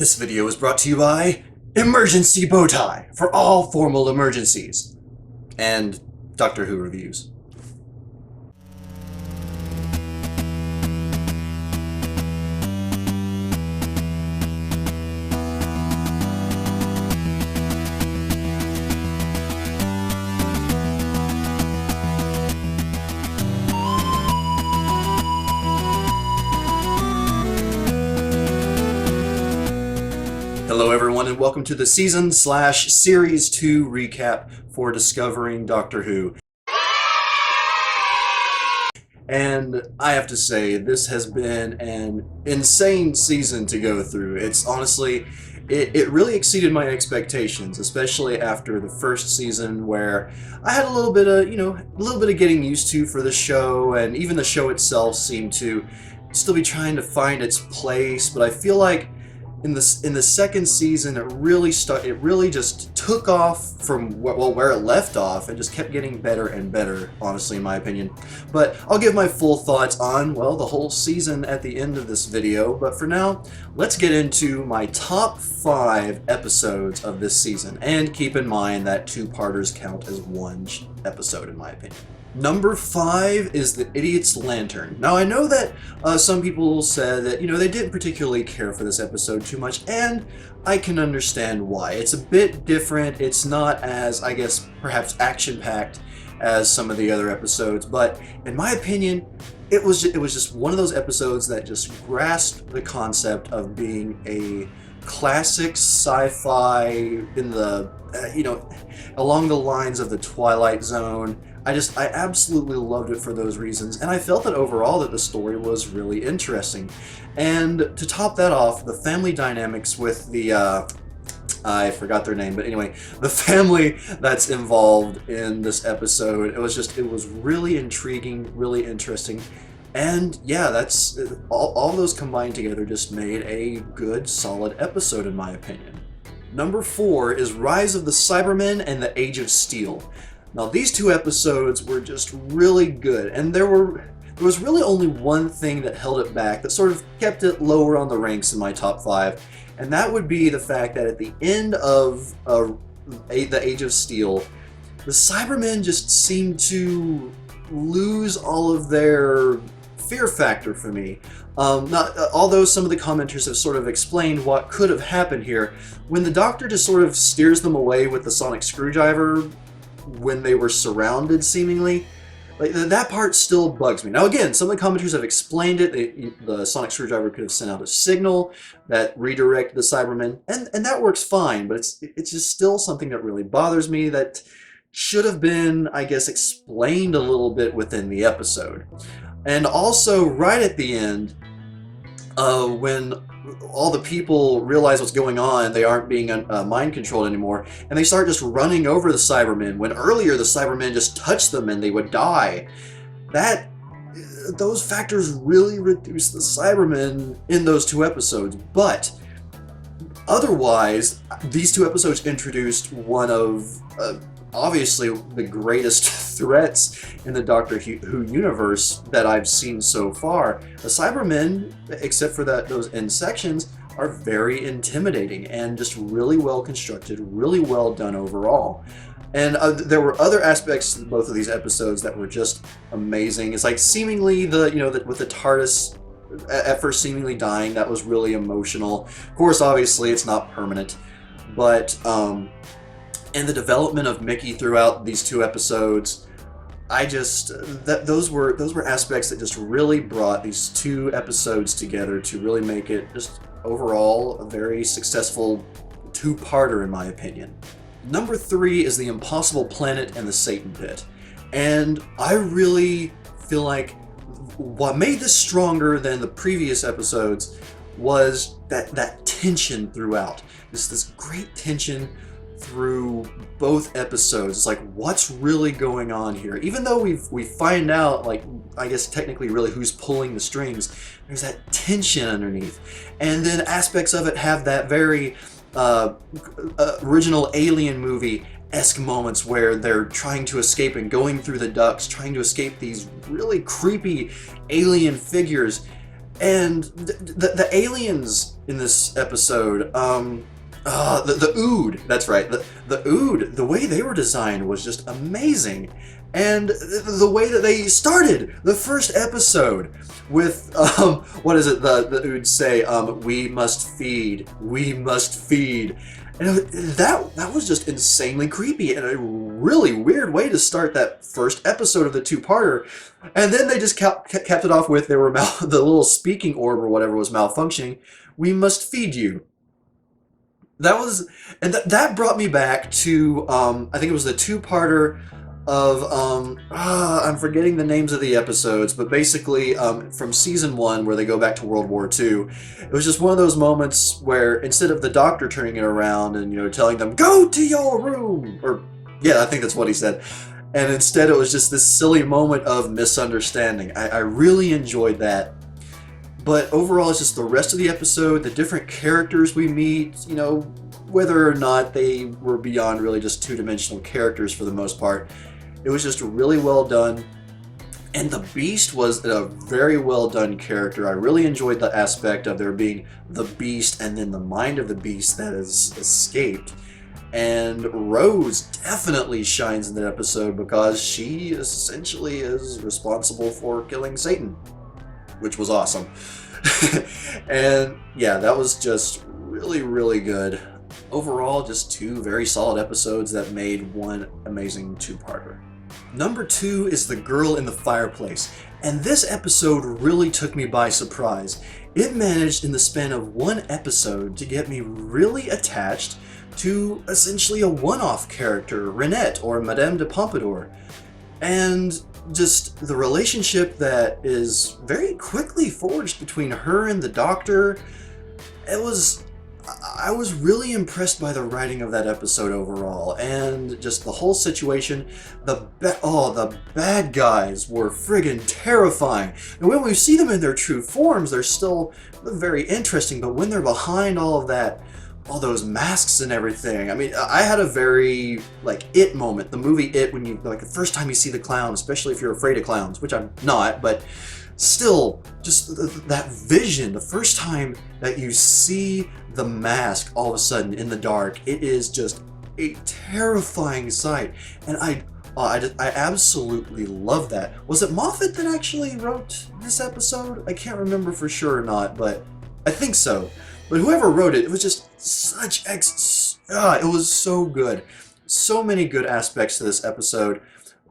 This video is brought to you by Emergency Bowtie for all formal emergencies and Doctor Who reviews. Hello everyone and welcome to the season/series 2 recap for Discovering Doctor Who. And I have to say, this has been an insane season to go through. It's honestly, it really exceeded my expectations, especially after the first season where I had a little bit of getting used to for the show, and even the show itself seemed to still be trying to find its place, but I feel like in the second season, it really just took off from where it left off and just kept getting better and better, honestly, in my opinion. But I'll give my full thoughts on, well, the whole season at the end of this video. But for now, let's get into my top 5 episodes of this season. And keep in mind that 2-parters count as one episode, in my opinion. Number 5 is The Idiot's Lantern. Now, I know that some people said that, they didn't particularly care for this episode too much, and I can understand why. It's a bit different. It's not as, I guess, perhaps action-packed as some of the other episodes, but in my opinion, it was just one of those episodes that just grasped the concept of being a classic sci-fi in the, along the lines of the Twilight Zone. I absolutely loved it for those reasons, and I felt that overall that the story was really interesting. And to top that off, the family dynamics with the, I forgot their name, but anyway, the family that's involved in this episode, it was really intriguing, really interesting. And yeah, that's all those combined together just made a good, solid episode in my opinion. Number 4 is Rise of the Cybermen and the Age of Steel. Now, these 2 episodes were just really good, and there was really only one thing that held it back, that sort of kept it lower on the ranks in my top 5, and that would be the fact that at the end of the Age of Steel, the Cybermen just seemed to lose all of their fear factor for me. Although some of the commenters have sort of explained what could have happened here, when the Doctor just sort of steers them away with the sonic screwdriver when they were surrounded, seemingly, like that part still bugs me. Now again, some of the commenters have explained it. The sonic screwdriver could have sent out a signal that redirected the Cybermen, and that works fine, but it's just still something that really bothers me that should have been, I guess, explained a little bit within the episode. And also, right at the end, when all the people realize what's going on, they aren't being mind controlled anymore, and they start just running over the Cybermen, when earlier the Cybermen just touched them and they would die. Those factors really reduce the Cybermen in those 2 episodes, but otherwise, these 2 episodes introduced one of obviously the greatest threats in the Doctor Who universe that I've seen so far. The Cybermen, except for those end sections, are very intimidating and just really well constructed, really well done overall. And there were other aspects to both of these episodes that were just amazing. It's like seemingly with the TARDIS at first seemingly dying, that was really emotional. Of course, obviously, it's not permanent, but and the development of Mickey throughout these 2 episodes, those were aspects that just really brought these 2 episodes together to really make it just overall a very successful 2-parter in my opinion. Number 3 is The Impossible Planet and the Satan Pit. And I really feel like what made this stronger than the previous episodes was that tension throughout. This great tension through both episodes. It's like, what's really going on here? Even though we find out, like, I guess technically really who's pulling the strings, there's that tension underneath. And then aspects of it have that very original Alien movie-esque moments where they're trying to escape and going through the ducts, trying to escape these really creepy alien figures. And the aliens in this episode, the Ood, that's right, the Ood, the way they were designed was just amazing. And the way that they started the first episode with, what is it, the Ood say, we must feed. And that was just insanely creepy and a really weird way to start that first episode of the two-parter. And then they just capped it off with the little speaking orb or whatever was malfunctioning. We must feed you. That brought me back to, I think it was the two-parter of, I'm forgetting the names of the episodes, but basically from season 1 where they go back to World War II, it was just one of those moments where instead of the Doctor turning it around and, telling them, go to your room, or, yeah, I think that's what he said, and instead it was just this silly moment of misunderstanding. I really enjoyed that. But overall, it's just the rest of the episode, the different characters we meet, whether or not they were beyond really just two-dimensional characters for the most part. It was just really well done. And the Beast was a very well done character. I really enjoyed the aspect of there being the Beast and then the mind of the Beast that has escaped. And Rose definitely shines in that episode because she essentially is responsible for killing Satan, which was awesome. And yeah, that was just really, really good. Overall, just 2 very solid episodes that made one amazing two-parter. Number 2 is The Girl in the Fireplace, and this episode really took me by surprise. It managed in the span of one episode to get me really attached to essentially a one-off character, Renette, or Madame de Pompadour. And just the relationship that is very quickly forged between her and the Doctor, I was really impressed by the writing of that episode overall, and just the whole situation. The bad guys were friggin' terrifying. And when we see them in their true forms, they're still very interesting, but when they're behind all of that, all those masks and everything, I mean, I had a very, It moment, the movie It, when you, the first time you see the clown, especially if you're afraid of clowns, which I'm not, but still, just that vision, the first time that you see the mask all of a sudden in the dark, it is just a terrifying sight. And I absolutely love that. Was it Moffat that actually wrote this episode? I can't remember for sure or not, but I think so. But whoever wrote it, it was just it was so good. So many good aspects to this episode.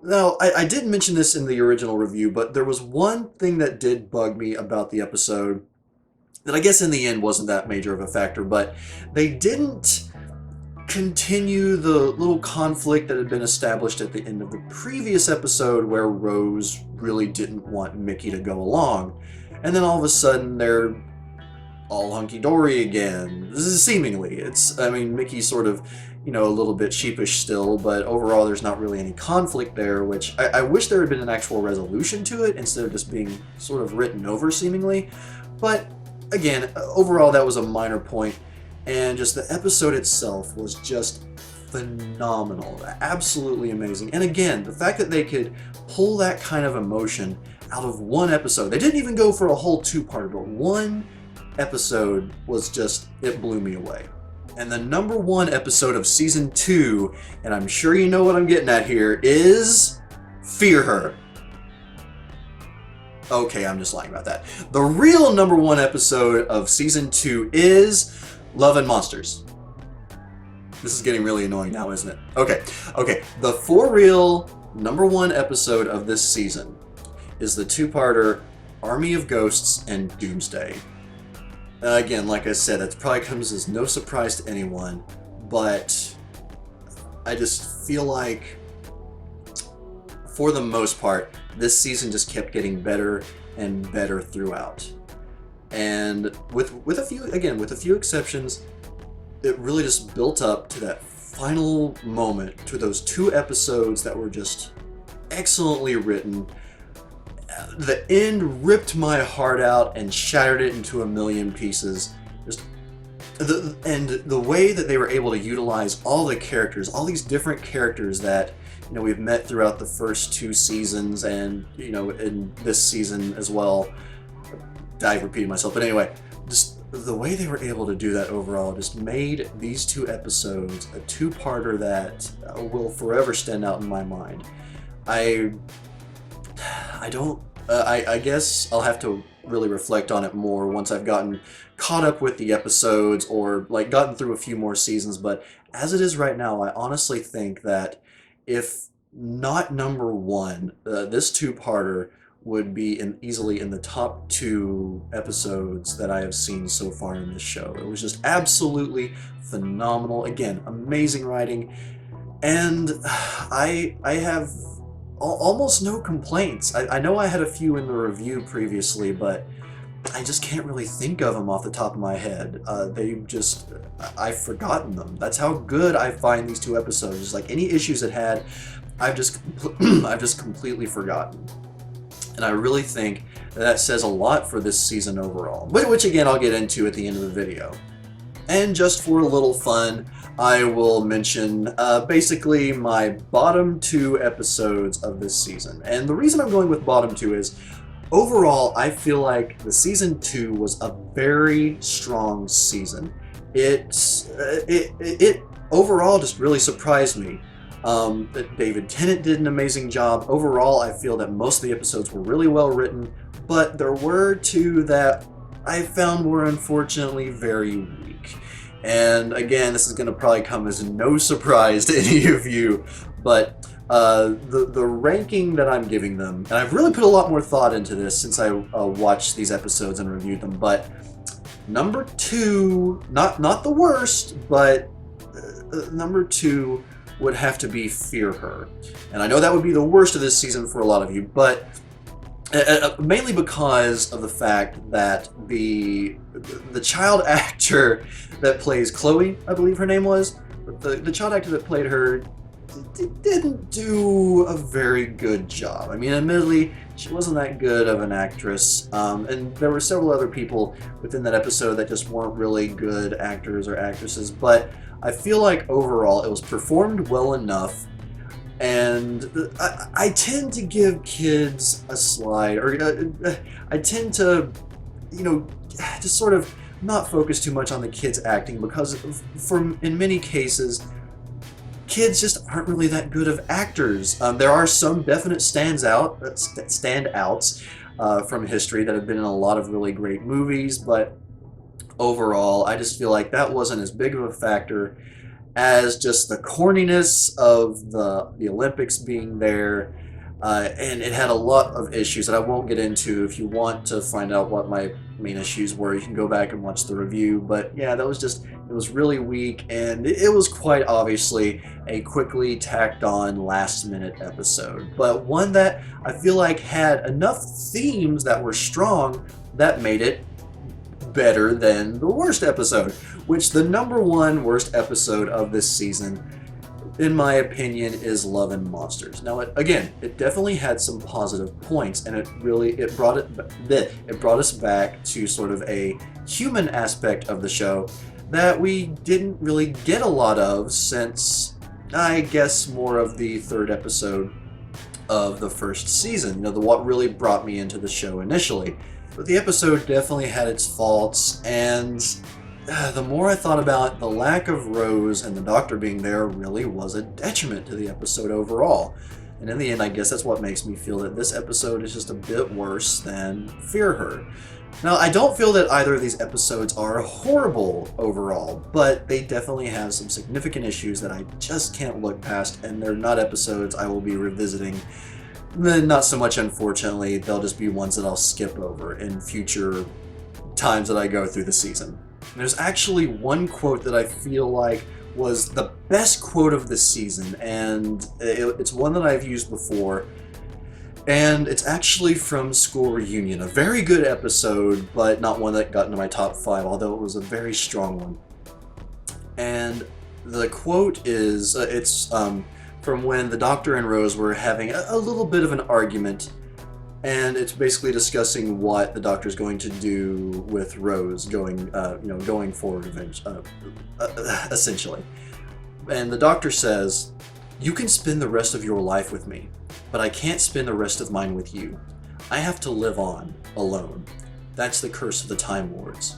Now, I didn't mention this in the original review, but there was one thing that did bug me about the episode that I guess in the end wasn't that major of a factor, but they didn't continue the little conflict that had been established at the end of the previous episode where Rose really didn't want Mickey to go along. And then all of a sudden they're all hunky-dory again. Seemingly. Mickey's sort of, a little bit sheepish still, but overall there's not really any conflict there, which I wish there had been an actual resolution to it instead of just being sort of written over seemingly. But again, overall that was a minor point, and just the episode itself was just phenomenal. Absolutely amazing. And again, the fact that they could pull that kind of emotion out of one episode. They didn't even go for a whole two-parter, but one episode was just, it blew me away. And the number 1 episode of season 2, and I'm sure you know what I'm getting at here, is Fear Her. Okay, I'm just lying about that. The real number 1 episode of season 2 is Love and Monsters. This is getting really annoying now, isn't it? Okay. The for real number 1 episode of this season is the two-parter Army of Ghosts and Doomsday. Again, like I said, that probably comes as no surprise to anyone, but I just feel like, for the most part, this season just kept getting better and better throughout. And with a few exceptions, it really just built up to that final moment, to those 2 episodes that were just excellently written. The end ripped my heart out and shattered it into a million pieces. And the way that they were able to utilize all the characters, all these different characters that we've met throughout the first 2 seasons, and in this season as well. I've repeated myself, but anyway, just the way they were able to do that overall just made these 2 episodes a two-parter that will forever stand out in my mind. I guess I'll have to really reflect on it more once I've gotten caught up with the episodes or like gotten through a few more seasons, but as it is right now, I honestly think that if not number 1, this two-parter would be easily in the top 2 episodes that I have seen so far in this show. It was just absolutely phenomenal. Again, amazing writing, and I have almost no complaints. I know I had a few in the review previously, but I just can't really think of them off the top of my head. I've forgotten them. That's how good I find these 2 episodes. Just like any issues it had, I've just completely forgotten. And I really think that says a lot for this season overall, which again I'll get into at the end of the video. And just for a little fun, I will mention basically my bottom 2 episodes of this season. And the reason I'm going with bottom 2 is, overall, I feel like the season 2 was a very strong season. It overall just really surprised me. That David Tennant did an amazing job. Overall, I feel that most of the episodes were really well written, but there were 2 that I found were unfortunately very weak. And again, this is going to probably come as no surprise to any of you, but the ranking that I'm giving them, and I've really put a lot more thought into this since I watched these episodes and reviewed them, but number 2, not the worst, but number 2 would have to be Fear Her. And I know that would be the worst of this season for a lot of you, but mainly because of the fact that the child actor that plays Chloe, I believe her name was, the child actor that played her didn't do a very good job. I mean, admittedly, she wasn't that good of an actress, and there were several other people within that episode that just weren't really good actors or actresses, but I feel like overall it was performed well enough, and I tend to give kids a slide, or I tend to, just sort of not focus too much on the kids acting, because in many cases, kids just aren't really that good of actors. There are some definite standouts from history that have been in a lot of really great movies, but overall, I just feel like that wasn't as big of a factor as just the corniness of the Olympics being there, and it had a lot of issues that I won't get into. If you want to find out what my main issues were, you can go back and watch the review, but yeah, it was really weak, and it was quite obviously a quickly tacked on last minute episode, but one that I feel like had enough themes that were strong that made it better than the worst episode, which the number 1 worst episode of this season, in my opinion, is Love and Monsters. Now, it definitely had some positive points, and it brought us back to sort of a human aspect of the show that we didn't really get a lot of since, I guess, more of the 3rd episode of the first season. What really brought me into the show initially. But the episode definitely had its faults, and the more I thought about it, the lack of Rose and the Doctor being there really was a detriment to the episode overall. And in the end, I guess that's what makes me feel that this episode is just a bit worse than Fear Her. Now, I don't feel that either of these episodes are horrible overall, but they definitely have some significant issues that I just can't look past, and they're not episodes I will be revisiting. Not so much, unfortunately. They'll just be ones that I'll skip over in future times that I go through the season. There's actually one quote that I feel like was the best quote of the season, and it's one that I've used before, and it's actually from School Reunion. A very good episode, but not one that got into my top 5, although it was a very strong one. And the quote is, it's from when the Doctor and Rose were having a little bit of an argument, and it's basically discussing what the Doctor's going to do with Rose going forward, essentially. And the Doctor says, "You can spend the rest of your life with me, but I can't spend the rest of mine with you. I have to live on alone. That's the curse of the Time Lords.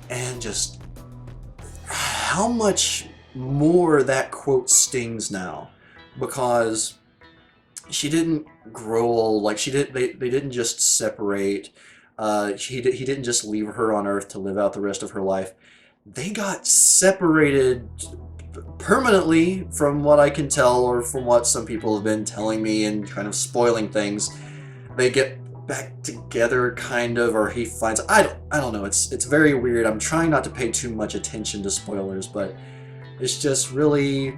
And just how much more that quote stings now, because she didn't grow old. Like, they didn't just separate. He didn't just leave her on Earth to live out the rest of her life. They got separated permanently, from what I can tell, or from what some people have been telling me and kind of spoiling things. They get back together, kind of, or he finds, I don't know. It's very weird. I'm trying not to pay too much attention to spoilers, but it's just really,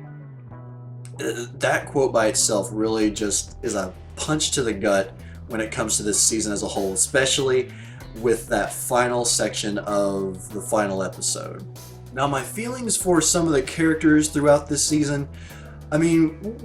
that quote by itself really just is a punch to the gut when it comes to this season as a whole, especially with that final section of the final episode. Now, my feelings for some of the characters throughout this season, I mean,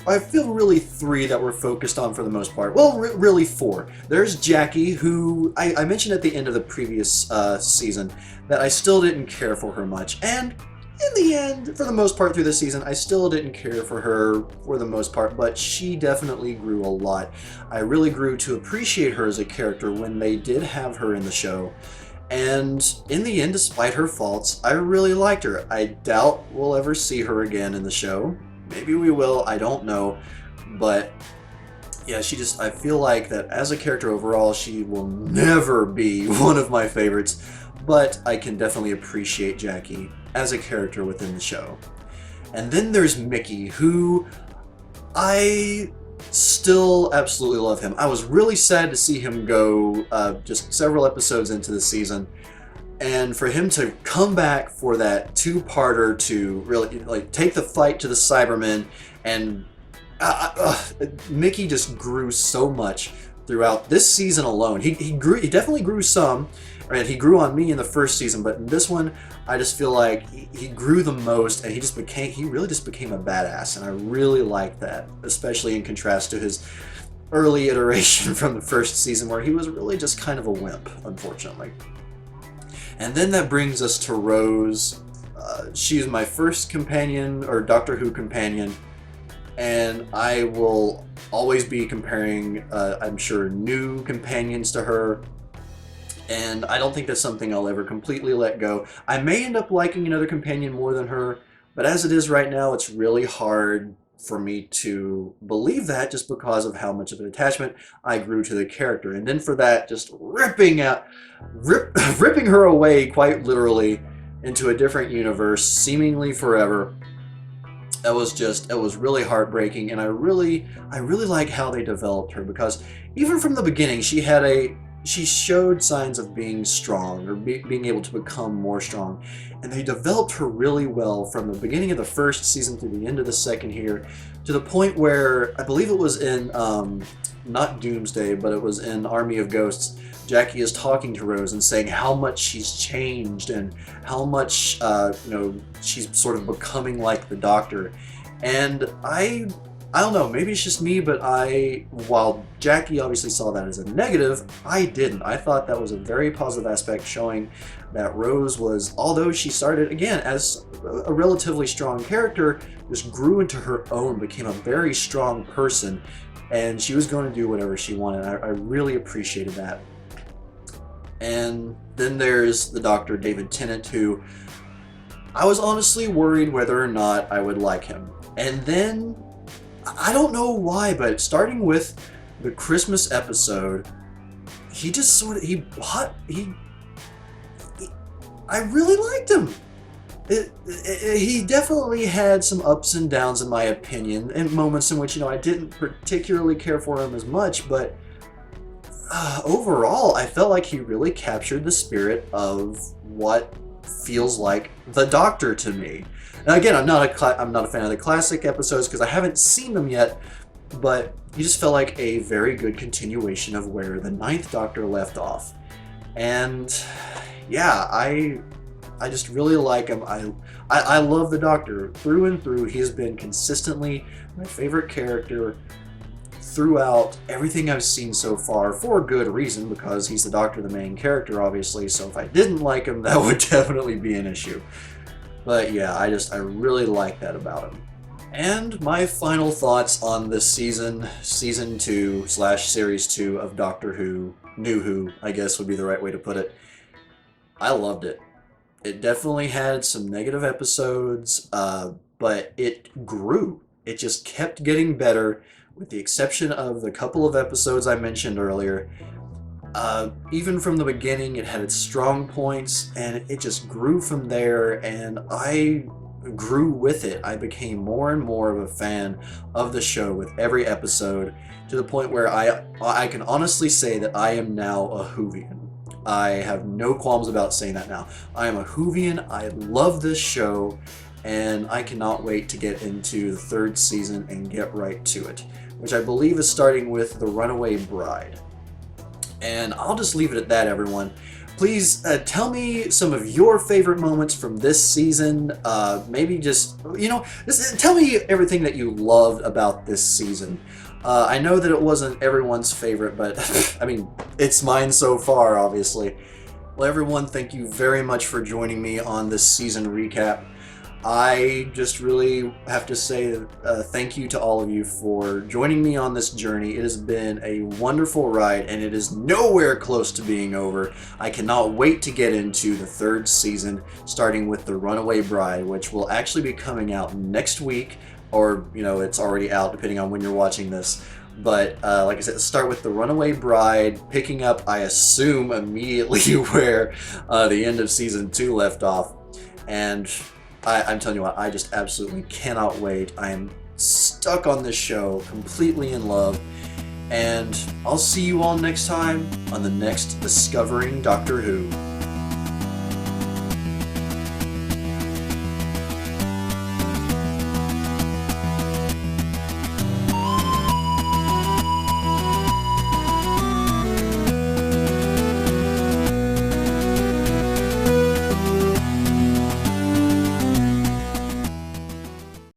I feel really 3 that were focused on for the most part. Well, really 4. There's Jackie, who I mentioned at the end of the previous season that I still didn't care for her much. And in the end, for the most part through the season, I still didn't care for her for the most part, but she definitely grew a lot. I really grew to appreciate her as a character when they did have her in the show. And in the end, despite her faults, I really liked her. I doubt we'll ever see her again in the show. Maybe we will, I don't know. But yeah, I feel like that as a character overall, she will never be one of my favorites. But I can definitely appreciate Jackie as a character within the show. And then there's Mickey, who I still absolutely love him. I was really sad to see him go just several episodes into the season, and for him to come back for that 2-parter to really like take the fight to the Cybermen, and Mickey just grew so much throughout this season alone. He definitely grew some, and he grew on me in the first season, but in this one, I just feel like he grew the most, and he really just became a badass, and I really like that, especially in contrast to his early iteration from the first season, where he was really just kind of a wimp, unfortunately. And then that brings us to Rose. She's my first companion, or Doctor Who companion, and I will always be comparing, I'm sure, new companions to her. And I don't think that's something I'll ever completely let go. I may end up liking another companion more than her, but as it is right now, it's really hard for me to believe that, just because of how much of an attachment I grew to the character. And then for that, just ripping her away, quite literally, into a different universe, seemingly forever. It was really heartbreaking, and I really like how they developed her, because even from the beginning, she showed signs of being strong, or being able to become more strong. And they developed her really well from the beginning of the first season through the end of the second here, to the point where, I believe it was in, not Doomsday, but it was in Army of Ghosts, Jackie is talking to Rose and saying how much she's changed, and how much, she's sort of becoming like the Doctor. And I don't know, maybe it's just me, but while Jackie obviously saw that as a negative, I didn't. I thought that was a very positive aspect, showing that Rose was, although she started, again, as a relatively strong character, just grew into her own, became a very strong person, and she was going to do whatever she wanted. I really appreciated that. And then there's the Dr. David Tennant, who I was honestly worried whether or not I would like him. And then, I don't know why, but starting with the Christmas episode, he just sort of, I really liked him. He definitely had some ups and downs, in my opinion, and moments in which, I didn't particularly care for him as much, but overall, I felt like he really captured the spirit of what feels like the Doctor to me. Now, again, I'm not a fan of the classic episodes because I haven't seen them yet, but he just felt like a very good continuation of where the 9th Doctor left off. And yeah, I just really like him. I love the Doctor through and through. He has been consistently my favorite character throughout everything I've seen so far, for good reason, because he's the Doctor, the main character, obviously, so if I didn't like him, that would definitely be an issue. But yeah, I really like that about him. And my final thoughts on this season 2 / series 2 of Doctor Who New Who, I guess would be the right way to put it. I loved it. It definitely had some negative episodes, but it grew. It just kept getting better, with the exception of the couple of episodes I mentioned earlier. Even from the beginning, it had its strong points, and it just grew from there, and I grew with it. I became more and more of a fan of the show with every episode, to the point where I can honestly say that I am now a Whovian. I have no qualms about saying that now. I am a Whovian. I love this show, and I cannot wait to get into the third season and get right to it, which I believe is starting with The Runaway Bride. And I'll just leave it at that, everyone. Please tell me some of your favorite moments from this season. Maybe just, just tell me everything that you loved about this season. I know that it wasn't everyone's favorite, but I mean, it's mine so far, obviously. Well, everyone, thank you very much for joining me on this season recap. I just really have to say thank you to all of you for joining me on this journey. It has been a wonderful ride, and it is nowhere close to being over. I cannot wait to get into the third season, starting with The Runaway Bride, which will actually be coming out next week, or, it's already out depending on when you're watching this. But like I said, start with The Runaway Bride, picking up, I assume, immediately where the end of season 2 left off. And I'm telling you what, I just absolutely cannot wait. I am stuck on this show, completely in love. And I'll see you all next time on the next Discovering Doctor Who.